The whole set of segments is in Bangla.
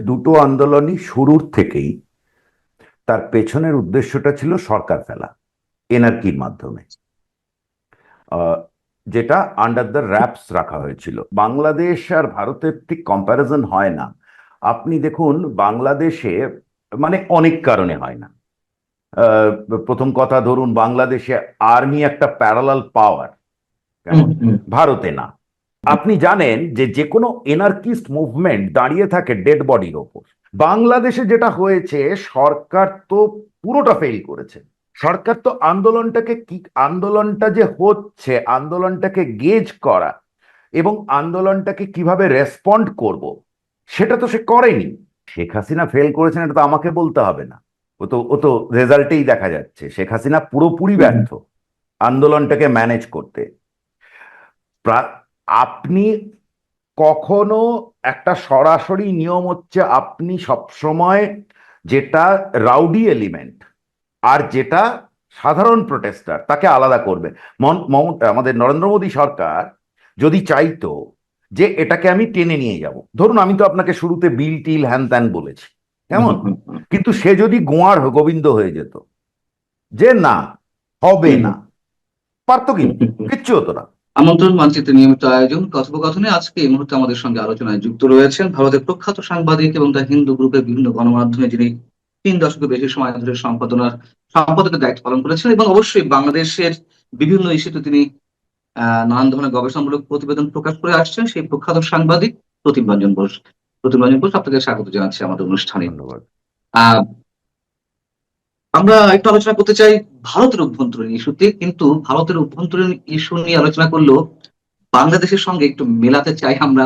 দুটো আন্দোলনই শুরুর থেকেই তার পেছনের উদ্দেশ্যটা ছিল সরকার ফেলা এনআরকির মাধ্যমে, আহ, যেটা আন্ডার দ্য র্যাপস রাখা হয়েছিল। বাংলাদেশ আর ভারতের ঠিক কম্প্যারিজন হয় না। আপনি দেখুন, বাংলাদেশে মানে অনেক কারণে হয় না। আহ, প্রথম কথা ধরুন, বাংলাদেশে আর্মি একটা প্যারালাল পাওয়ার, হুম কেমন? হুম ভারতে না। আপনি জানেন যে যে কোনো এনার্কিস্ট মুভমেন্ট দাঁড়িয়ে থাকে ডেড বডির ওপর। বাংলাদেশে যেটা হয়েছে, সরকার তো পুরোটা ফেল করেছে। সরকার তো আন্দোলনটাকে কি, আন্দোলনটা যে হচ্ছে আন্দোলনটাকে গেজ করা এবং আন্দোলনটাকে কিভাবে রেসপন্ড করব, সেটা তো সে করেনি। শেখ হাসিনা ফেল করেছেন এটা তো আমাকে বলতে হবে না। ও তো রেজাল্টেই দেখা যাচ্ছে শেখ হাসিনা পুরোপুরি হুম ব্যর্থ আন্দোলনটাকে ম্যানেজ করতে। আপনি কখনো একটা সরাসরি নিয়ম হচ্ছে, আপনি সবসময় যেটা রাউডি এলিমেন্ট আর যেটা সাধারণ প্রোটেস্টার তাকে আলাদা করবে। আমাদের নরেন্দ্র মোদী সরকার যদি চাইতো যে এটাকে আমি টেনে নিয়ে যাব, ধরুন আমি তো আপনাকে শুরুতে বিল টিল হ্যান ত্যান বলেছি, হুম কেমন? হুম হুম কিন্তু সে যদি গোয়ার গোবিন্দ হয়ে যেত যে না, হবে হুম না, পারতো কিন্তু হুম। কিচ্ছু হতো না। আমন্ত্রণ মানচিত্রের নিয়মিত আয়োজন কথোপকথনে আজকে এই মুহূর্তে আমাদের সঙ্গে আলোচনায় যুক্ত রয়েছেন ভারতের প্রখ্যাত সাংবাদিক এবং দ্য হিন্দু গ্রুপের বিভিন্ন গণমাধ্যমে যিনি 3 দশকের বেশি সময় ধরে সম্পাদকের দায়িত্ব পালন করেছেন এবং অবশ্যই বাংলাদেশের বিভিন্ন ইস্যুতে তিনি নানান ধরনের গবেষণামূলক প্রতিবেদন প্রকাশ করে আসছেন সেই প্রখ্যাত সাংবাদিক প্রতিম রঞ্জন বোস। প্রতিম রঞ্জন বোস, আপনাকে স্বাগত জানাচ্ছি আমাদের অনুষ্ঠানে। ধন্যবাদ। আহ আমরা একটু আলোচনা করতে চাই ভারতের অভ্যন্তরীণ ইস্যুতে, কিন্তু ভারতের অভ্যন্তরীণ ইস্যু নিয়ে আলোচনা করলেও বাংলাদেশের সঙ্গে একটু মেলাতে চাই আমরা।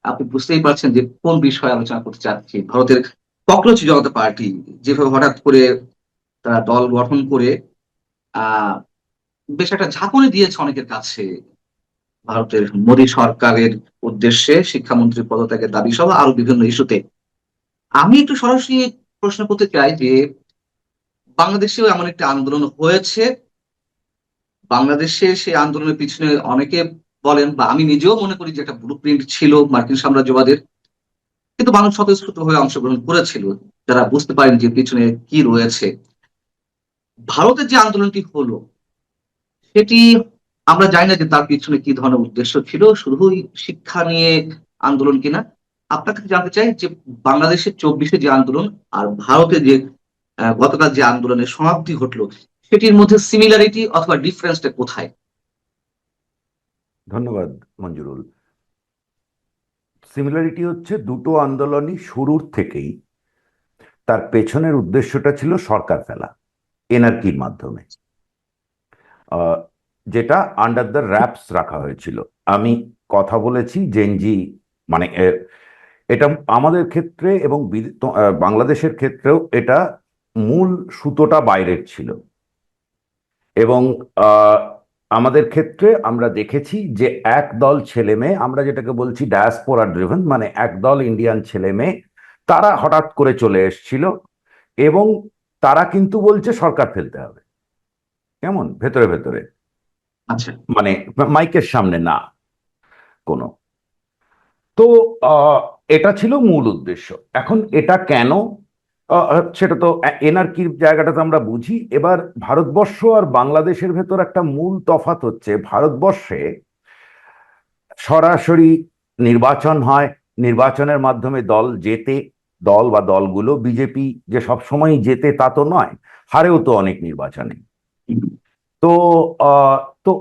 আপনি বুঝতেই পারছেন যে কোন বিষয়ে আলোচনা করতে চাচ্ছি। ভারতের ককরোচ জনতা পার্টি যেভাবে হঠাৎ করে তারা দল গঠন করে আহ বেশ একটা ঝাঁকুনি দিয়েছে অনেকের কাছে ভারতের মোদী সরকারের উদ্দেশ্যে, শিক্ষামন্ত্রী পদত্যাগের দাবি সহ আরো বিভিন্ন ইস্যুতে। আমি একটু সরাসরি প্রশ্ন করতে চাই যে বাংলাদেশেও এমন একটা আন্দোলন হয়েছে, বাংলাদেশে সেই আন্দোলনের পিছনে অনেকে বলেন বা আমি নিজেও মনে করি যে একটা ব্লুপ্রিন্ট ছিল মার্কিন সাম্রাজ্যবাদের, কিন্তু মানুষ স্বতঃস্ফূর্ত হয়ে অংশগ্রহণ করেছিল যারা বুঝতে পারেন যে পিছনে কি রয়েছে। ভারতের যে আন্দোলনটি হলো সেটি আমরা জানি না যে তার পিছনে কি ধরনের উদ্দেশ্য ছিল, শুধুই শিক্ষা নিয়ে আন্দোলন কিনা। আপনার কাছে জানতে চাই যে বাংলাদেশের 24-এ যে আন্দোলন আর ভারতে যে গতকাল যে আন্দোলনের সমাপ্তি ঘটলো সেটির মধ্যে সিমিলারিটি অথবা ডিফারেন্সটা কোথায়? ধন্যবাদ মঞ্জুরুল। সিমিলারিটি হচ্ছে দুটো আন্দোলনই শুরুর থেকেই তার পেছনের উদ্দেশ্যটা ছিল সরকার ফেলা এনআরকির মাধ্যমে, আহ, যেটা আন্ডার দ্য র্যাপস রাখা হয়েছিল। আমি কথা বলেছি জেনজি, মানে এটা আমাদের ক্ষেত্রে এবং বাংলাদেশের ক্ষেত্রেও এটা মূল সুতোটা বাইরের ছিল। এবং আহ, আমাদের ক্ষেত্রে আমরা দেখেছি যে একদল ছেলে মেয়ে, আমরা যেটাকে বলছি ডায়াসপোরা ড্রিভেন, মানে একদল ইন্ডিয়ান ছেলে মেয়ে, তারা হঠাৎ করে চলে এসেছিল এবং তারা কিন্তু বলছে সরকার ফেলতে হবে, কেমন, ভেতরে ভেতরে, আচ্ছা। মানে মাইকের সামনে না কোনো। তো আহ, এটা ছিল মূল উদ্দেশ্য। এখন এটা কেন, সেটা তো এনার্কির জায়গাটা তো আমরা বুঝি। এবার ভারতবর্ষ আর বাংলাদেশের ভেতর একটা মূল তফাৎ হচ্ছে, ভারতবর্ষে সরাসরি নির্বাচন হয়, নির্বাচনের মাধ্যমে দল জেতে। দল বা দলগুলো, বিজেপি যে সবসময় জেতে তা তো নয়, হারেও তো অনেক নির্বাচনে। তো আহ, তো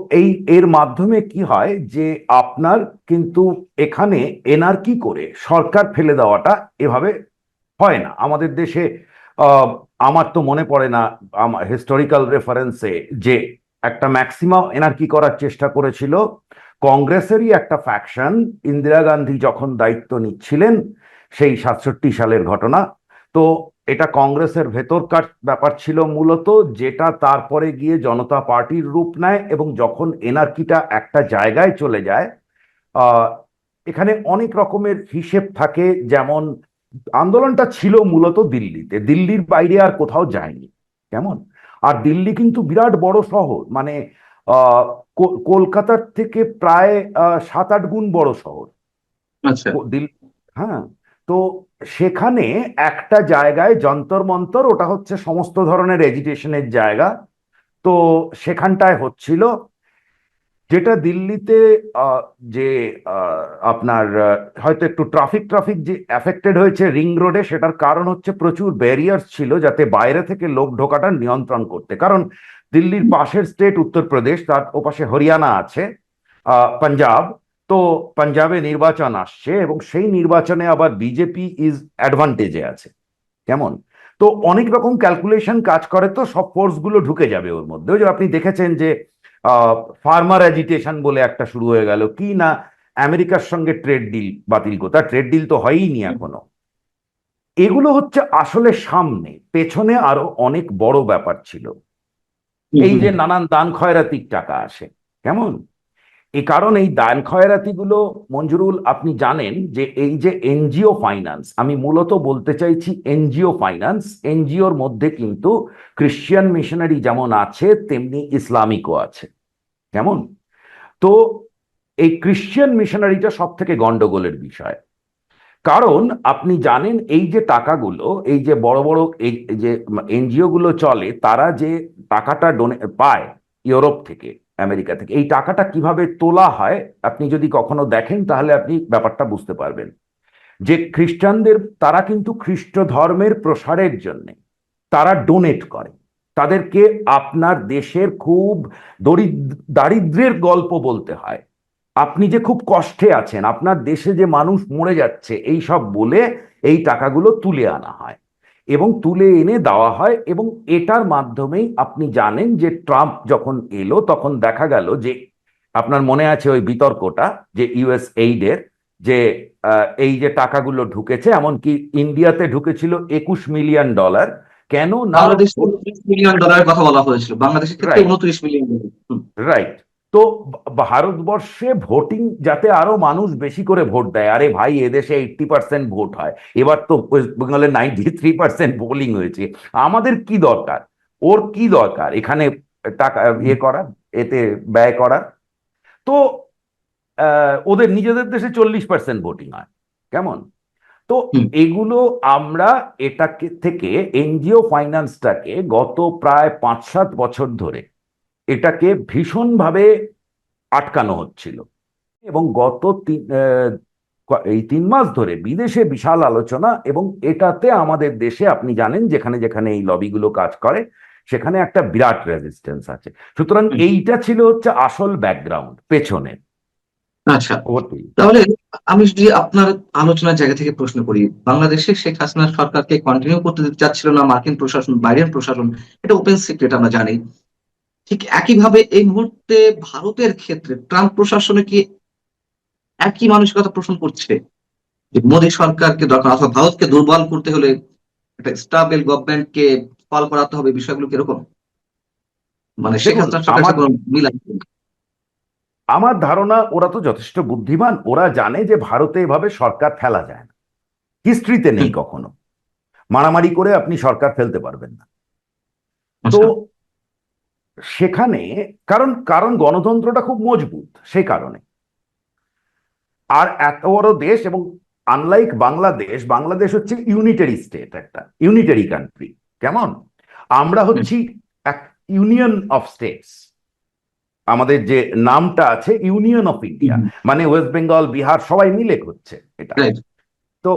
এর মাধ্যমে কি হয় যে আপনার কিন্তু এখানে এনার্কি করে সরকার ফেলে দেওয়াটা এভাবে হয় না আমাদের দেশে। আহ, আমার তো মনে পড়ে না আমার হিস্টোরিক্যাল রেফারেন্সে যে একটা ম্যাক্সিমাম এনার্কি করার চেষ্টা করেছিল কংগ্রেসেরই একটা ফ্যাকশন ইন্দিরা গান্ধী যখন দায়িত্ব নিচ্ছিলেন, সেই 67 সালের ঘটনা। তো এটা কংগ্রেসের ভেতরকার ব্যাপার ছিল মূলত, যেটা তারপরে গিয়ে জনতা পার্টির রূপ নেয়। এবং যখন এনার্কিটা একটা জায়গায় চলে যায়, আহ এখানে অনেক রকমের হিসেব থাকে। যেমন আন্দোলনটা ছিল মূলত দিল্লিতে, দিল্লির বাইরে আর কোথাও যায়নি, কেমন? আর দিল্লি কিন্তু বিরাট বড় শহর, মানে আহ কলকাতার থেকে প্রায় 7-8 গুণ বড় শহর আচ্ছা। দিল্লি। হ্যাঁ। তো সেখানে একটা জায়গায় যন্তর মন্তর, ওটা হচ্ছে সমস্ত ধরনের এজিটেশনের জায়গা। তো সেখানটায় হচ্ছিল, যেটা দিল্লিতে আহ, যে আপনার হয়তো একটু ট্রাফিক যে অ্যাফেক্টেড হয়েছে রিং রোডে, সেটার কারণ হচ্ছে প্রচুর ব্যারিয়ার ছিল যাতে বাইরে থেকে লোক ঢোকাটা নিয়ন্ত্রণ করতে। কারণ দিল্লির পাশের স্টেট উত্তরপ্রদেশ, তার ওপাশে হরিয়ানা আছে, পাঞ্জাব। তো পাঞ্জাবে নির্বাচন আসছে এবং সেই নির্বাচনে আবার বিজেপি ইজ অ্যাডভান্টেজে আছে। কেমন? তো অনেক রকম ক্যালকুলেশন কাজ করে, তো সব ফোর্স গুলো ঢুকে যাবে ওর মধ্যে। ওই যে আপনি দেখেছেন যে ফার্মার অ্যাজিটেশন বলে একটা শুরু হয়ে গেল কি না, আমেরিকার সঙ্গে ট্রেড ডিল বাতিল কথা, ট্রেড ডিল তো হয়ইনি এখনো। এগুলো হচ্ছে আসলে সামনে, পেছনে আরো অনেক বড় ব্যাপার ছিল। এই যে নানান দান খয়রাতির টাকা আসে, কেমন? এই কারণ এই দান খয়রাতি গুলো, মঞ্জুরুল, আপনি জানেন যে এই যে এনজিও ফাইন্যান্স, আমি মূলত বলতে চাইছি এনজিও ফাইন্যান্স, এনজিওর মধ্যে কিন্তু ক্রিশ্চিয়ান মিশনারি যেমন আছে তেমনি ইসলামিকও আছে। কেমন? তো এই ক্রিশ্চিয়ান মিশনারিটা সব থেকে গন্ডগোলের বিষয়। কারণ আপনি জানেন এই যে টাকাগুলো, এই যে বড় বড় এই যে এনজিও গুলো চলে, তারা যে টাকাটা পায় ইউরোপ থেকে, আমেরিকা থেকে, এই টাকাটা কিভাবে তোলা হয় আপনি যদি কখনো দেখেন তাহলে আপনি ব্যাপারটা বুঝতে পারবেন। যে খ্রিস্টানদের, তারা কিন্তু খ্রিস্ট ধর্মের প্রসারের জন্য তারা ডোনেট করে তাদেরকে। আপনার দেশের খুব দারিদ্র্যের গল্প বলতে হয়, আপনি যে খুব কষ্টে আছেন, আপনার দেশে যে মানুষ মরে যাচ্ছে, এই সব বলে এই টাকাগুলো তুলে আনা হয় এবং তুলে এনে দেওয়া হয়। এবং এটার মাধ্যমেই আপনি জানেন যে ট্রাম্প যখন এলো তখন দেখা গেল যে, আপনার মনে আছে ওই বিতর্কটা যে ইউএস এইডের, যে এই যে টাকাগুলো ঢুকেছে, এমনকি ইন্ডিয়াতে ঢুকেছিল $21 মিলিয়ন। কেন না? বাংলাদেশে $30 মিলিয়ন কথা বলা হয়েছিল, বাংলাদেশের ক্ষেত্রে রাইট, 29 মিলিয়ন। রাইট। তো ভারতবর্ষে ভোটিং যাতে আরো মানুষ বেশি করে ভোট দেয়, আরে ভাই এদেশে 80% ভোট হয়, এবার তো ওয়েস্ট বেঙ্গলে 93% পোলিং হয়েছে। আমাদের কি দরকার, ওর কি দরকার এখানে টাকা ইয়ে করার, এতে ব্যয় করার? তো ওদের নিজেদের দেশে 40% ভোটিং হয়। কেমন? তো এগুলো আমরা এটাকে থেকে এনজিও ফাইন্যান্সটাকে গত প্রায় 5-7 বছর ধরে এটাকে ভীষণভাবে আটকানো হচ্ছিল। এবং গত এই 3 মাস ধরে বিদেশে বিশাল আলোচনা, এবং এটাতে আমাদের দেশে আপনি জানেন যেখানে যেখানে এই লবিগুলো কাজ করে সেখানে একটা বিরাট রেজিস্ট্যান্স আছে। সুতরাং এইটা ছিল হচ্ছে আসল ব্যাকগ্রাউন্ড পেছনে। আচ্ছা, তাহলে আমি যদি আপনার আলোচনার জায়গা থেকে প্রশ্ন করি, বাংলাদেশে শেখ হাসিনা সরকারকে কন্টিনিউ করতে দিতে চাচ্ছিল না মার্কিন প্রশাসন, বাইরের প্রশাসন, এটা ওপেন সিক্রেট আমরা জানি। ঠিক একইভাবে এই মুহূর্তে ভারতের ক্ষেত্রে ট্রাম্প প্রশাসনে কি একই মানসিকতা পোষণ করছে, যে মোদী সরকারকে দরকার, অথবা ভারতকে দুর্বল করতে হলে একটা স্টাবেল গভর্নমেন্টকে ফল করাতে হবে, বিষয়গুলো কিরকম? মানে শেখ দেখুন, হাসিনার সরকারের আমার সাথে কোনো মিল আছে? আমার ধারণা ওরা তো যথেষ্ট বুদ্ধিমান, ওরা জানে যে ভারতে এভাবে সরকার ফেলা যায় না, হিস্ট্রিতে নেই কখনো। মারামারি করে আপনি সরকার ফেলতে পারবেন না। তো আচ্ছা। সেখানে, কারণ কারণ গণতন্ত্রটা খুব মজবুত সেই কারণে। আর এত বড় দেশ, এবং আনলাইক বাংলাদেশ, বাংলাদেশ হচ্ছে ইউনিটারি স্টেট, একটা ইউনিটারি কান্ট্রি। কেমন? আমরা হচ্ছি এক ইউনিয়ন অফ স্টেটস। আমাদের যে নামটা আছে ইউনিয়ন অফ ইন্ডিয়া, মানে ওয়েস্ট বেঙ্গল, বিহার সবাই মিলে হচ্ছে এটা। রাইট। তো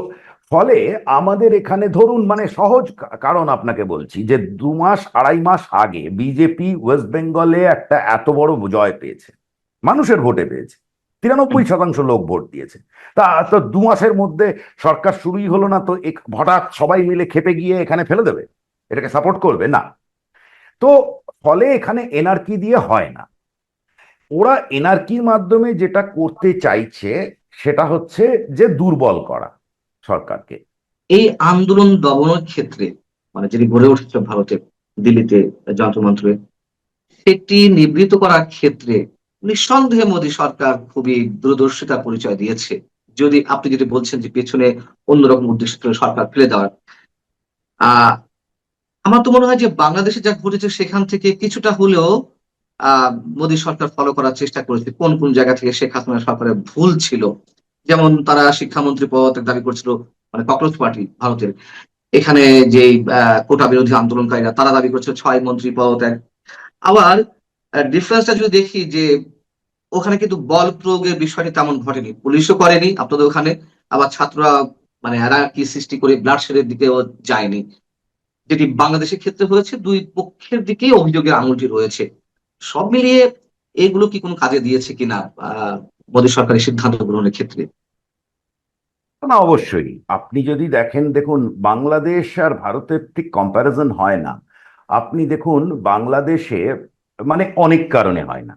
ফলে আমাদের এখানে ধরুন, মানে সহজ কারণ আপনাকে বলছি, যে 2 মাস 2.5 মাস আগে বিজেপি ওয়েস্ট বেঙ্গলে একটা এত বড় জয় পেয়েছে, মানুষের ভোটে পেয়েছে, 93% লোক ভোট দিয়েছে। তা তো 2 মাসের মধ্যে সরকার শুরুই হলো না, তো হঠাৎ সবাই মিলে খেপে গিয়ে এখানে ফেলে দেবে, এটাকে সাপোর্ট করবে না। তো ফলে এখানে এনআরকি দিয়ে হয় না। ওরা এনআরকির মাধ্যমে যেটা করতে চাইছে সেটা হচ্ছে যে দুর্বল করা সরকারকে। এই আন্দোলন দমনের ক্ষেত্রে, মানে যিনি গড়ে উঠেছিল ভারতের দিল্লিতে যন্ত্রমন্ত্রে, সেটি নিবৃত করার ক্ষেত্রে নিঃসন্দেহে মোদী সরকার খুবই দূরদর্শিতার পরিচয় দিয়েছে। আপনি যদি বলছেন যে পেছনে অন্যরকম উদ্দেশ্য ছিল সরকার ফেলে দেওয়ার, আহ আমার তো মনে হয় যে বাংলাদেশে যা ঘটেছে সেখান থেকে কিছুটা হলেও আহ মোদী সরকার ফলো করার চেষ্টা করেছে কোন কোন জায়গা থেকে শেখ হাসিনা সরকারের ভুল ছিল। যেমন তারা শিক্ষামন্ত্রী পদত্যাগ দাবি করছিল, মানে ককরোচ পার্টি ভারতের, এখানে যে কোটা বিরোধী আন্দোলনকারীরা তারা দাবি করছে 6 মন্ত্রী পদত্যাগ। আবার ডিফারেন্সটা যদি দেখি যে ওখানে কিন্তু বল প্রয়োগের বিষয়টি তেমন ঘটেনি, পুলিশও করেনি আপনাদের ওখানে, আবার ছাত্ররা মানে এরা কি সৃষ্টি করে ব্লাড শেডের দিকেও যায়নি, যেটি বাংলাদেশের ক্ষেত্রে হয়েছে। দুই পক্ষের দিকেই অভিযোগের আঙুলটি রয়েছে। সব মিলিয়ে এগুলো কি কোনো কাজে দিয়েছে কিনা মোদী সরকারের সিদ্ধান্ত গ্রহণের ক্ষেত্রে? না, অবশ্যই। আপনি যদি দেখেন, দেখুন, বাংলাদেশ আর ভারতের ঠিক কম্প্যারিজন হয় না। আপনি দেখুন, বাংলাদেশে মানে অনেক কারণে হয় না।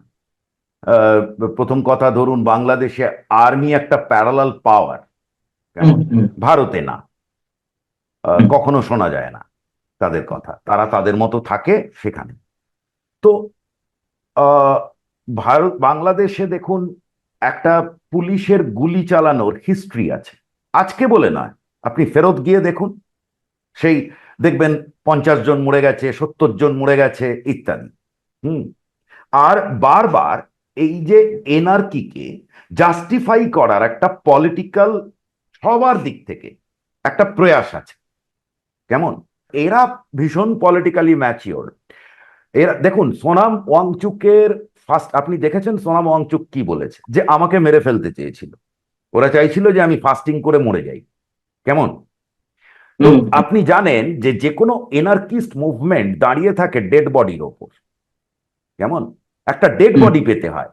আহ, প্রথম কথা ধরুন, বাংলাদেশে আর্মি একটা প্যারালাল পাওয়ার, হুম কেমন? হুম ভারতে না। হুম কখনো শোনা যায় না তাদের কথা, তারা তাদের মতো থাকে সেখানে। তো আহ, বাংলাদেশে দেখুন, একটা পুলিশের গুলি চালানোর হিস্ট্রি আছে, আজকে বলে নয়। আপনি ফেরত গিয়ে দেখুন, সেই দেখবেন 50 জন মরে গেছে, 70 জন মরে গেছে, ইত্যাদি। হুম। আর বারবার এই যে এনআরকিকে জাস্টিফাই করার একটা পলিটিক্যাল, সবার দিক থেকে একটা প্রয়াস আছে, কেমন? এরা ভীষণ পলিটিক্যালি ম্যাচিওর। এরা দেখুন, সোনাম ওয়াংচুকের ফার্স্ট, আপনি দেখেছেন সোনাম ওয়াংচুক কি বলেছে? যে আমাকে মেরে ফেলতে চেয়েছিল, ওরা চাইছিল যে আমি ফাস্টিং করে মরে যাই, কেমন? তো হুম হুম আপনি জানেন যে যে কোনো এনার্কিস্ট মুভমেন্ট দাঁড়িয়ে থাকে ডেড বডির ওপর, কেমন? একটা ডেড হুম বডি পেতে হয়।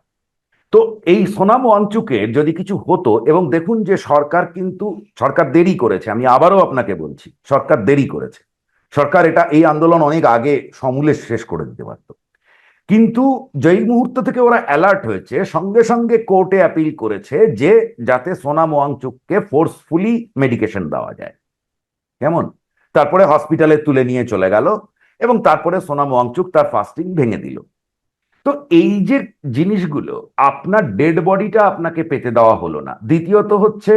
তো এই সোনাম ওয়াংচুকের যদি কিছু হতো, এবং দেখুন যে সরকার কিন্তু, সরকার দেরি করেছে, আমি আবারও আপনাকে বলছি, সরকার দেরি করেছে। সরকার এই আন্দোলন অনেক আগে সমূলে শেষ করে দিতে পারত। কিন্তু যেই মুহূর্ত থেকে ওরা অ্যালার্ট হয়েছে, সঙ্গে সঙ্গে কোর্টে অ্যাপিল করেছে যে যাতে সোনাম ওয়াংচুককে ফোর্সফুলি মেডিকেশন দেওয়া যায়, কেমন? তারপরে হসপিটালে তুলে নিয়ে চলে গেল, এবং তারপরে সোনাম ওয়াংচুক তার ফাস্টিং ভেঙে দিল। তো এই যে জিনিসগুলো, আপনার ডেড বডিটা আপনাকে পেতে দেওয়া হলো না। দ্বিতীয়ত হচ্ছে,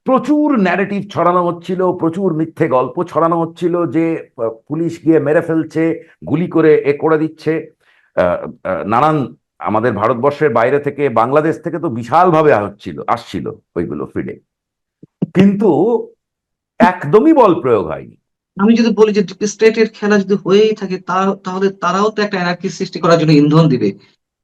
প্রচুর ন্যারেটিভ ছড়ানো হচ্ছিল, প্রচুর মিথ্যে গল্প ছড়ানো হচ্ছিল যে পুলিশ গিয়ে মেরে ফেলছে, গুলি করে করে দিচ্ছে। নানান, আমাদের ভারতবর্ষের বাইরে থেকে, বাংলাদেশ থেকে তো বিশাল ভাবে আসছিল ওইগুলো ফিডে, কিন্তু একদমই বল প্রয়োগ হয়নি। আমি যদি বলি যে ডিপ স্টেটের খেলা যদি হয়েই থাকে, তাহলে তারাও তো একটা এনার্কি সৃষ্টি করার জন্য ইন্ধন দিবে।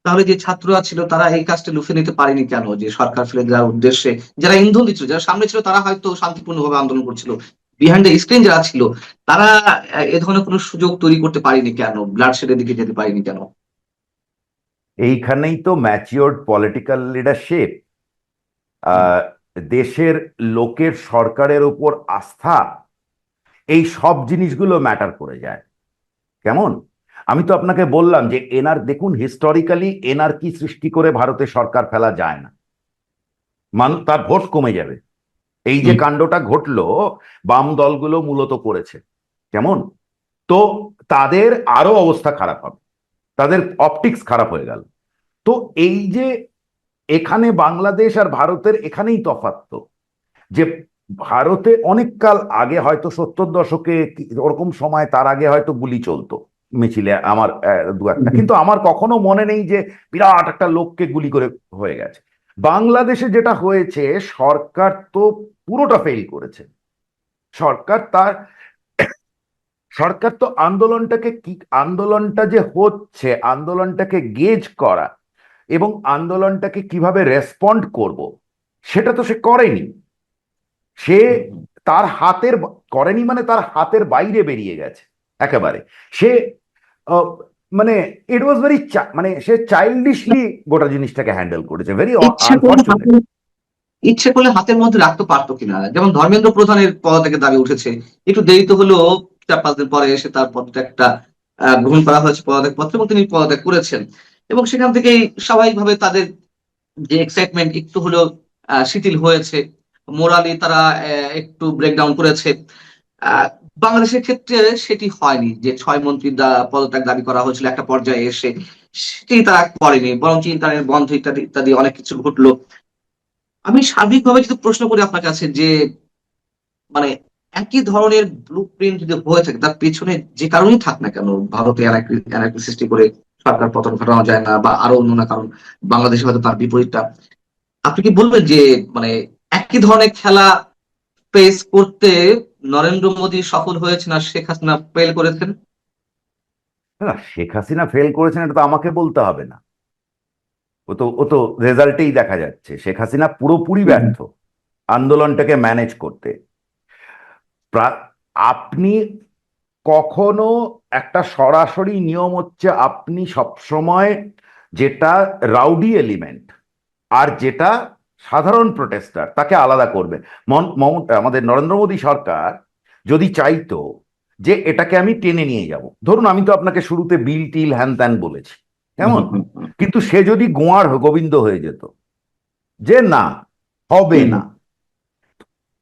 তাহলে যে ছাত্ররা ছিল তারা এই কাজটা লুফে নিতে পারেনি কেন? যে সরকার ফেলে দেওয়ার উদ্দেশ্যে যারা ইন্ধন দিচ্ছিল, যারা সামনে ছিল, তারা হয়তো শান্তিপূর্ণভাবে আন্দোলন করছিল। বিহাইন্ড দ্য স্ক্রিন যারা ছিল, তারা এ ধরনের কোনো সুযোগ তৈরি করতে পারেনি কেন? ব্লাড শেডের দিকে যেতে পারেনি কেন? এইখানেই তো ম্যাচিওর্ড পলিটিক্যাল লিডারশিপ, হুম, দেশের লোকের সরকারের উপর আস্থা, এই সব জিনিসগুলো ম্যাটার করে যায়, কেমন? আমি তো আপনাকে বললাম যে দেখুন, হিস্টোরিক্যালি এনআরকি সৃষ্টি করে ভারতে সরকার ফেলা যায় না, তার ভোট কমে যাবে। এই যে হুম, কাণ্ডটা ঘটলো, বাম দলগুলো মূলত করেছে, কেমন? তো তাদের আরো অবস্থা খারাপ হবে, তাদের অপটিক্স খারাপ হয়ে গেল। তো এই যে এখানে বাংলাদেশ আর ভারতের এখানেই তফাৎ, তো যে ভারতে অনেক কাল আগে, হয়তো 70 দশকে ওরকম সময়, তার আগে হয়তো গুলি চলতো মিছিলে, আমার দু একটা, হুম, কিন্তু আমার কখনো মনে নেই যে বিরাট একটা লোককে গুলি করে হয়ে গেছে। বাংলাদেশে যেটা হয়েছে, সরকার তো পুরোটা ফেল করেছে। সরকার তার সরকার তো আন্দোলনটাকে কি, আন্দোলনটা যে হচ্ছে, আন্দোলনটাকে গেজ করা এবং আন্দোলনটাকে কিভাবে রেসপন্ড করব, সেটা তো সে করেনি। সে হুম, হুম। তার করেনি, মানে তার হাতের বাইরে বেরিয়ে গেছে একেবারে। সে আহ, মানে ইট ওয়াজ ভেরি, মানে সে চাইল্ডিশলি গোটা জিনিসটাকে হ্যান্ডেল করেছে, ভেরি ইচ্ছে করলে আনফর্চুনেট। ইচ্ছে করলে হাতের মধ্যে রাখতে পারতো কিনা, যেমন ধর্মেন্দ্র প্রধানের পদত্যাগের দাবি উঠেছে। একটু দেরিতে হলেও 4-5 দিন পরে এসে তার পদত্যাগটা গ্রহণ করা হয়েছে, পদত্যাগ পত্র, এবং তিনি পদত্যাগ করেছেন। এবং সেখান থেকেই স্বাভাবিকভাবে তাদের যে এক্সাইটমেন্ট একটু হলেও শিথিল হয়েছে, মোরালি তারা একটু ব্রেকডাউন করেছে। আহ, বাংলাদেশের ক্ষেত্রে সেটি হয়নি, যে 6 মন্ত্রীর পদত্যাগ দাবি করা হয়েছিল একটা পর্যায়ে এসে, সেটি তারা করেনি, বরং ইন্টারনেট বন্ধ ইত্যাদি ইত্যাদি অনেক কিছু ঘটলো। আমি সার্বিকভাবে যদি প্রশ্ন করি আপনার কাছে যে মানে একই ধরনের ব্লু প্রিন্ট যদি হয়ে থাকে, তার পেছনে যে কারণেই থাক না কেন, ভারতে অ্যানার্কি সৃষ্টি করে সরকার পতন ঘটানো যায় না, বা আরো অন্য না কারণ, বাংলাদেশে হয়তো তার বিপরীতটা। আপনি কি বলবেন যে মানে একই ধরনের খেলা ফেস করতে নরেন্দ্র মোদী সফল হয়েছেন আর শেখ হাসিনা ফেল করেছেন? না, শেখ হাসিনা ফেল করেছেন এটা তো আমাকে বলতে হবে না, ও তো রেজাল্টেই দেখা যাচ্ছে শেখ হাসিনা পুরোপুরি হুম, ব্যর্থ আন্দোলনটাকে ম্যানেজ করতে। আপনি কখনো একটা সরাসরি নিয়ম হচ্ছে আপনি সবসময় যেটা রাউডি এলিমেন্ট আর যেটা সাধারণ প্রোটেস্টার তাকে আলাদা করবে। আমাদের নরেন্দ্র মোদী সরকার যদি চাইতো যে এটাকে আমি টেনে নিয়ে যাব, ধরুন আমি তো আপনাকে শুরুতে বিল টিল হ্যান ত্যান বলেছি, হুম, কেমন, হুম, হুম, কিন্তু সে যদি গোবিন্দ হয়ে যেত যে না, হবে হুম, না,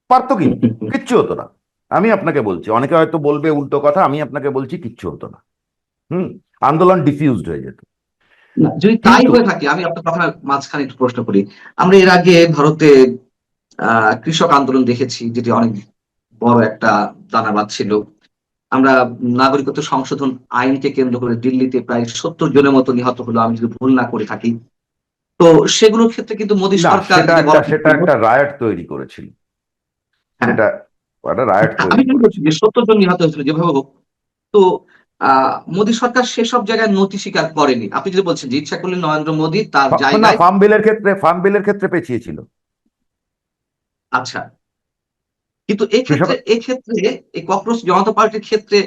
পারতো হুম, কিন্তু হুম, হুম। কিচ্ছু হতো না। আমি আপনাকে বলছি, অনেকে হয়তো বলবে উল্টো কথা, আমি আপনাকে বলছি কিচ্ছু হতো না। হুম। আন্দোলন ডিফিউজড হয়ে যেত। না, যদি তাই কিন্তু হয়ে থাকে, আমি আপনার কথা মাঝখানে একটু প্রশ্ন করি। আমরা এর আগে ভারতে কৃষক আন্দোলন দেখেছি, যেটি অনেক বড় একটা দানাবাদ ছিল। আমরা নাগরিকত্ব সংশোধন আইনকে কেন্দ্র করে দিল্লিতে প্রায় 70 জনের মতো নিহত হলো, আমি যদি ভুল না করে থাকি। তো সেগুলোর ক্ষেত্রে কিন্তু মোদী না, সরকার সেটা যেটা একটা বলা সেটা হচ্ছিল, একটা রায়ট তৈরি করেছিল। হ্যাঁ, সেটা একটা রায়ট আমি তৈরি কিন্তু বলছি করেছিল। যে 70 জন নিহত হয়েছিল যেভাবে হোক। তো মোদী সরকার সেসব জায়গায় নতি স্বীকার করেনি। আপনি যদি বলছেন যে ইচ্ছা করলে নরেন্দ্র মোদী তার না, জায়গায়। ফার্ম বিলের ক্ষেত্রে পেছিয়েছিল আচ্ছা, কিন্তু কৃষক। এক্ষেত্রে এই ককরোচ জনতা পার্টির ক্ষেত্রে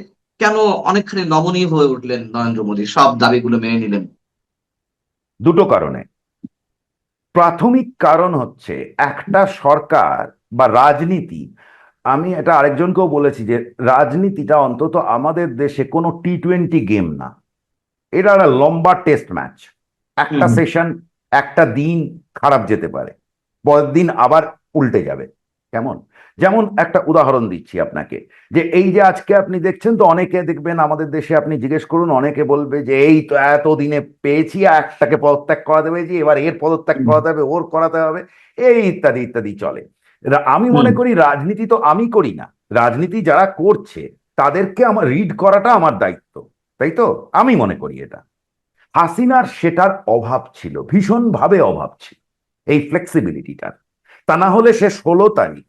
কেন অনেকখানি নমনীয় হয়ে উঠলেন নরেন্দ্র মোদী, সব দাবিগুলো মেনে নিলেন? দুটো কারণে। প্রাথমিক কারণ হচ্ছে একটা সরকার বা রাজনীতি, আমি এটা আরেকজনকেও বলেছি যে রাজনীতিটা অন্তত আমাদের দেশে কোনো টি-20 গেম না, এটা একটা লম্বা টেস্ট ম্যাচ। হুম, একটা হুম, সেশন, একটা দিন খারাপ যেতে পারে, পরের দিন আবার উল্টে যাবে। কেমন, যেমন একটা উদাহরণ দিচ্ছি আপনাকে, যে এই যে আজকে আপনি দেখছেন তো, অনেকে দেখবেন আমাদের দেশে, আপনি জিজ্ঞেস করুন, অনেকে বলবে যে এই তো এত দিনে পেয়েছি, একটাকে পদত্যাগ করাতে পেরেছি, এবার এর পদত্যাগ হুম, করাতে হবে, ওর করাতে হবে, এই ইত্যাদি ইত্যাদি চলে। আমি হুম, মনে করি রাজনীতি তো আমি করি না, রাজনীতি যারা করছে তাদেরকে আমার রিড করাটা আমার দায়িত্ব, তাই তো? আমি মনে করি এটা। হাসিনার সেটার অভাব ছিল, ভীষণভাবে অভাব ছিল এই ফ্লেক্সিবিলিটিটার। তা না হলে সে 16 তারিখ,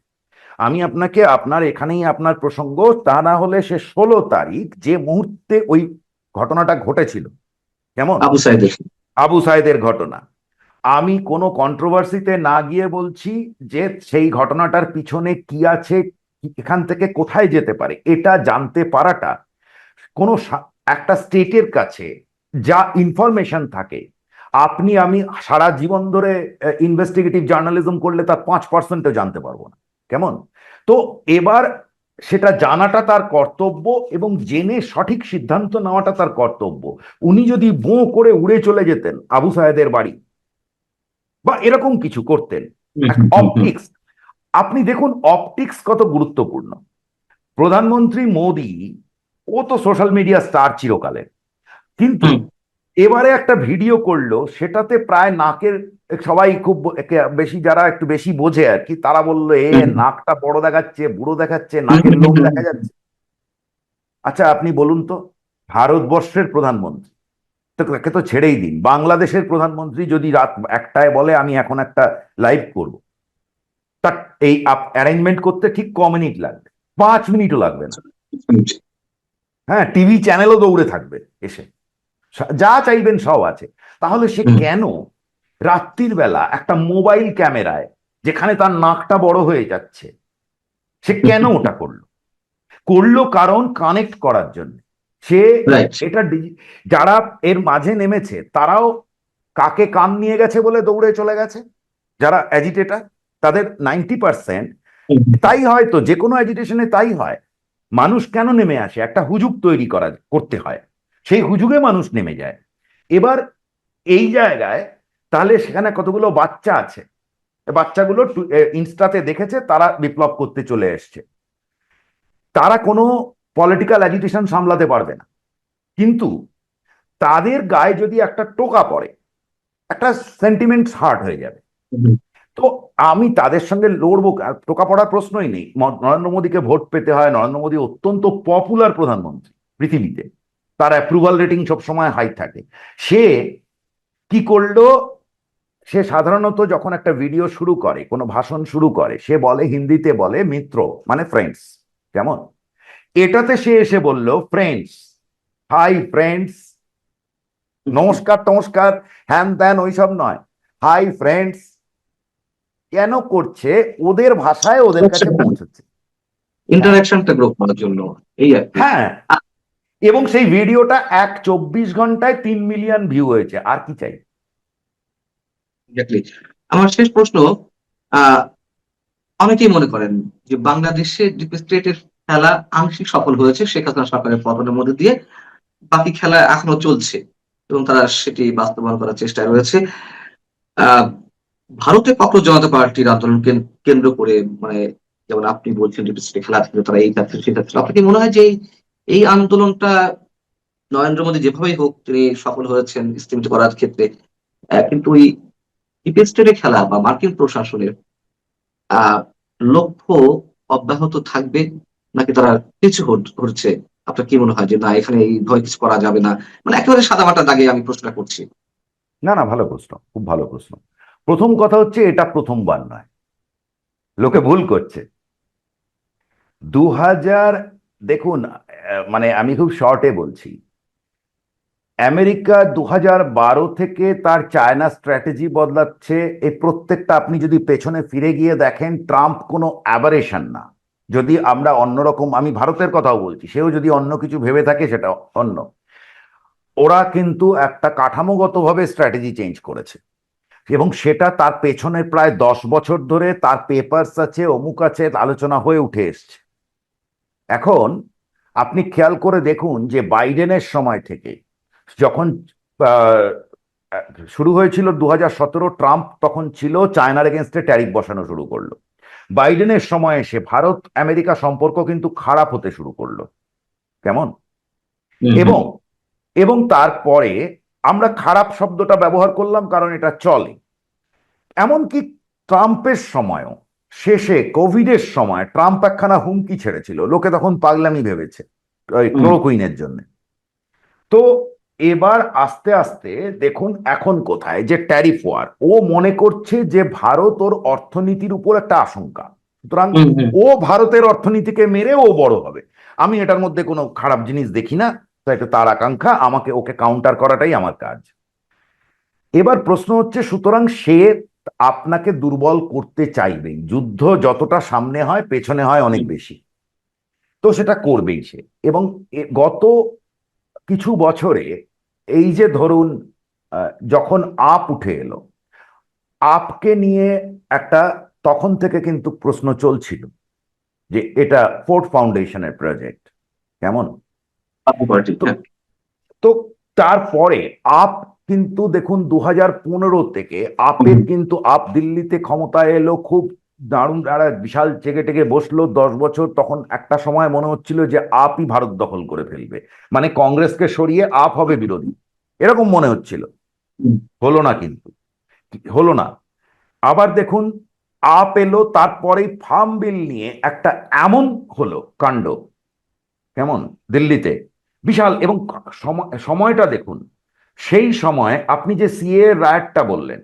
আমি আপনাকে, আপনার এখানেই আপনার প্রসঙ্গ, তা না হলে সে 16 তারিখ যে মুহূর্তে ওই ঘটনাটা ঘটেছিল, কেমন, আবু সাইদের। আবু সাইদের ঘটনা, আমি কোনো কন্ট্রোভার্সিতে না গিয়ে বলছি যে সেই ঘটনাটার পিছনে কি আছে, এখান থেকে কোথায় যেতে পারে, এটা জানতে পারাটা কোনো একটা স্টেটের কাছে যা ইনফরমেশন থাকে, আপনি আমি সারা জীবন ধরে ইনভেস্টিগেটিভ জার্নালিজম করলে তার 5%ও জানতে পারবো না, কেমন। তো এবার সেটা জানাটা তার কর্তব্য, এবং জেনে সঠিক সিদ্ধান্ত নেওয়াটা তার কর্তব্য। উনি যদি বোঁ করে উড়ে চলে যেতেন আবু সায়েদের বাড়ি বা এরকম কিছু করতেন, হুম, হুম, হুম, হুম, অপটিক্স, আপনি দেখুন অপটিক্স কত গুরুত্বপূর্ণ। প্রধানমন্ত্রী মোদী, ও তো সোশ্যাল মিডিয়া স্টার চিরকালের, কিন্তু হুম, এবারে একটা ভিডিও করলো, সেটাতে প্রায় নাকের, সবাই খুব বেশি, যারা একটু বেশি বোঝে আর কি, তারা বললো এ হুম, নাকটা বড় দেখাচ্ছে, বুড়ো দেখাচ্ছে, হুম, নাকের হুম, লোম হুম, দেখা যাচ্ছে। আচ্ছা আপনি বলুন তো, ভারতবর্ষের প্রধানমন্ত্রী, তো তাকে তো ছেড়েই দিন, বাংলাদেশের প্রধানমন্ত্রী যদি রাত 1টায় বলে আমি এখন একটা লাইভ করব, তার এই অ্যারেঞ্জমেন্ট করতে ঠিক ক মিনিট লাগবে? 5 মিনিটও লাগবে না। হুম, হ্যাঁ, টিভি চ্যানেলও দৌড়ে থাকবে এসে, যা চাইবেন সব আছে। তাহলে সে হুম, কেন রাত্রির বেলা একটা মোবাইল ক্যামেরায়, যেখানে তার নাকটা বড় হয়ে যাচ্ছে, সে কেন ওটা করলো? করলো কারণ কানেক্ট করার জন্য। সে রাইট। এটা যারা এর মাঝে নেমেছে তারাও কাকে কান নিয়ে গেছে বলে দৌড়ে চলে গেছে, যারা অ্যাজিটেটার, তাদের 90%। তাই হয় তো, যে কোনো অ্যাজিটেশনে তাই হয়। মানুষ কেন নেমে আসে? একটা হুজুগ তৈরি করতে হয়, সেই হুজুগে মানুষ নেমে যায়। এবার এই জায়গায় তাহলে সেখানে কতগুলো বাচ্চা আছে, বাচ্চাগুলো ইনস্টাতে দেখেছে, তারা বিপ্লব করতে চলে এসছে, তারা কোনো পলিটিক্যাল অ্যাজিটেশন সামলাতে পারবে না, কিন্তু তাদের গায়ে যদি একটা টোকা পড়ে, একটা সেন্টিমেন্ট হার্ট হয়ে যাবে। তো আমি তাদের সঙ্গে লড়বো, টোকা পড়ার প্রশ্নই নেই। নরেন্দ্র মোদীকে ভোট পেতে হয়, নরেন্দ্র মোদী অত্যন্ত পপুলার প্রধানমন্ত্রী পৃথিবীতে, তার অ্যাপ্রুভাল রেটিং সবসময় হাই থাকে। সে কি করলো? সে সাধারণত যখন একটা ভিডিও শুরু করে, কোনো ভাষণ শুরু করে, সে বলে, হিন্দিতে বলে মিত্র মানে ফ্রেন্ডস, কেমন? এটাতে সে এসে বলল ফ্রেন্ডস, হাই ফ্রেন্ডস, নমস্কার টমস্কার হ্যান ত্যান ওইসব নয়, হাই ফ্রেন্ডস। কেন করছে? ওদের ভাষায় ওদের কাছে পৌঁছচ্ছে। হ্যাঁ, ইন্টারাকশনটা গ্রো করার জন্য, এই আর কি। হ্যাঁ, এবং সেই ভিডিওটা 24 ঘন্টায় 3 মিলিয়ন ভিউ হয়েছে, আর কি চাই? এক্স্যাক্টলি। আমার শেষ প্রশ্ন, আহ অনেকেই মনে করেন যে বাংলাদেশে ডিপ স্টেটের খেলা আংশিক সফল হয়েছে শেখ হাসিনা সরকারের পতনের মধ্যে দিয়ে, বাকি খেলা এখনো চলছে এবং তারা সেটি বাস্তবায়ন করার চেষ্টায় রয়েছে। আহ ভারতে কক্সবাজার জনতা পার্টির আন্দোলনকে কেন্দ্র করে, মানে যেমন আপনি বলছেন ডিপ স্টেটে খেলা ছিল, তারা এই চাচ্ছিল সেই চাচ্ছিল, আপনার কি মনে হয় যে এই আন্দোলনটা নরেন্দ্র মোদী যেভাবেই হোক তিনি সফল হয়েছেন স্তীমিত করার ক্ষেত্রে, কিন্তু ওই ডিপ স্টেটে খেলা বা মার্কিন প্রশাসনের আহ লক্ষ্য অব্যাহত থাকবে, নাকি তারা কিছু ঘটছে? আপনার কি মনে হয় যে না, এখানে এই ভয় কিছু করা যাবে না? মানে একেবারে সাদামাটা দাগে আমি প্রশ্নটা করছি। না, না, ভালো প্রশ্ন, খুব ভালো প্রশ্ন। প্রথম কথা হচ্ছে, এটা প্রথমবার নয়, লোকে ভুল করছে। 2000, দেখুন, মানে আমি খুব শর্টে বলছি, আমেরিকা 2012 থেকে তার চায়না স্ট্র্যাটেজি বদলাচ্ছে। এই প্রত্যেকটা আপনি যদি পেছনে ফিরে গিয়ে দেখেন, ট্রাম্প কোনো অ্যাবারেশন না। যদি আমরা অন্যরকম, আমি ভারতের কথাও বলছি, সেও যদি অন্য কিছু ভেবে থাকে সেটা অন্য। ওরা কিন্তু একটা কাঠামোগতভাবে স্ট্র্যাটেজি চেঞ্জ করেছে, এবং সেটা তার পেছনে প্রায় 10 বছর ধরে তার পেপারস আছে, অমুক আছে, আলোচনা হয়ে উঠে এসছে। এখন আপনি খেয়াল করে দেখুন যে বাইডেনের সময় থেকে, যখন আহ, শুরু হয়েছিল 2017, ট্রাম্প তখন ছিল, চায়নার এগেনস্টে ট্যারিফ বসানো শুরু করলো। বাইডেনের সময় এসে ভারত আমেরিকা সম্পর্ক কিন্তু খারাপ হতে শুরু করলো, কেমন? হুম, হুম। এবং এবং তারপরে আমরা খারাপ শব্দটা ব্যবহার করলাম কারণ এটা চলে। এমনকি ট্রাম্পের সময়ও, শেষে কোভিডের সময় ট্রাম্প একখানা হুমকি ছেড়েছিল, লোকে তখন পাগলামি ভেবেছে ওই হুম, ক্লোরোকুইনের জন্য। তো এবার আস্তে আস্তে দেখুন এখন কোথায়, যে ট্যারিফ ওয়ার, ও মনে করছে যে ভারত ওর অর্থনীতির উপর একটা আশঙ্কা, সুতরাং হুম, হুম। ও ভারতের অর্থনীতিকে মেরে ও বড় হবে। আমি এটার মধ্যে কোনো খারাপ জিনিস দেখি না, তো এটা তার আকাঙ্ক্ষা, আমাকে ওকে কাউন্টার করাটাই আমার কাজ। এবার প্রশ্ন হচ্ছে, সুতরাং সে আপনাকে দুর্বল করতে চাইবেই, যুদ্ধ যতটা সামনে হয় পেছনে হয় অনেক বেশি, তো সেটা করবেই সে। এবং গত কিছু বছরে, এই যে ধরুন, যখন আপ উঠে এলো, আপকে নিয়ে একটা, তখন থেকে কিন্তু প্রশ্ন চলছিল যে এটা ফোর্ড ফাউন্ডেশনের প্রজেক্ট, কেমন? আপনি পার্টি, তো হ্যাঁ। তো তারপরে আপ কিন্তু দেখুন 2015 থেকে হুম, আপের কিন্তু, আপ দিল্লিতে ক্ষমতায় এলো, খুব দারুণ একটা বিশাল চেকে টেকে বসলো 10 বছর। তখন একটা সময় মনে হচ্ছিল যে আপই ভারত দখল করে ফেলবে, মানে কংগ্রেসকে সরিয়ে আপ হবে বিরোধী, এরকম মনে হচ্ছিল। হুম। হলো না, কিন্তু হলো না। আবার দেখুন, আপ এলো, তারপরেই ফার্ম বিল নিয়ে একটা এমন হলো কাণ্ড, কেমন? দিল্লিতে বিশাল, এবং সময়টা দেখুন, সেই সময় আপনি যে সিএ রায়টটা বললেন,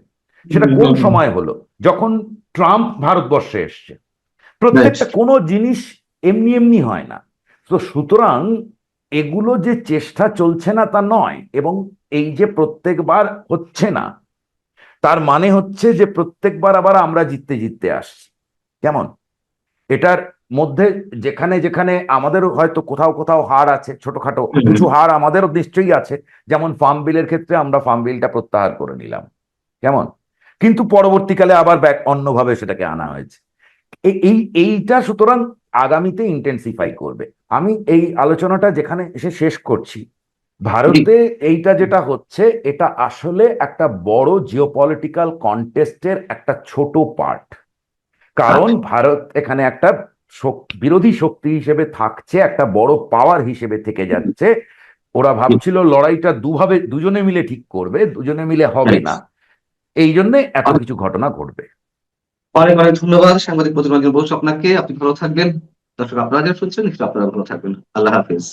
সেটা হুম, কোন হুম, হুম। সময় হলো? যখন ট্রাম্প ভারতবর্ষে এসছে। রাইট। প্রত্যেকটা কোনো জিনিস এমনি এমনি হয় না। তো সুতরাং এগুলো যে চেষ্টা চলছে না তা নয়, এবং এই যে প্রত্যেকবার হচ্ছে না, তার মানে হচ্ছে যে প্রত্যেকবার আবার আমরা জিততে জিততে আসছি, কেমন? এটার মধ্যে যেখানে যেখানে আমাদের হয়তো কোথাও কোথাও হার আছে, ছোটখাটো কিছু হার আমাদেরও নিশ্চয়ই আছে। যেমন ফার্ম বিলের ক্ষেত্রে আমরা ফার্ম বিলটা প্রত্যাহার করে নিলাম, কেমন? কিন্তু পরবর্তীকালে আবার ব্যাক অন্যভাবে সেটাকে আনা হয়েছে। এইটা সুতরাং আগামীতে ইন্টেন্সিফাই করবে। আমি এই আলোচনাটা যেখানে এসে শেষ করছি, জি। ভারতে এইটা যেটা হচ্ছে, এটা আসলে একটা বড় জিওপলিটিক্যাল কন্টেস্টের একটা ছোট পার্ট। কারণ আচ্ছা। ভারত এখানে একটা বিরোধী শক্তি হিসেবে থাকছে, একটা বড় পাওয়ার হিসেবে থেকে যাচ্ছে। ওরা ভাবছিল লড়াইটা দুভাবে দুজনে মিলে ঠিক করবে, দুজনে মিলে হবে রাইট। না, এই জন্য এত অনেক কিছু ঘটনা ঘটবে। অনেক অনেক ধন্যবাদ সাংবাদিক প্রতিনিধি বলছি আপনাকে। আপনি ভালো থাকবেন। দর্শক আপনারা যারা শুনছেন, নিশ্চয়ই আপনারা ভালো থাকবেন। আল্লাহ হাফিজ।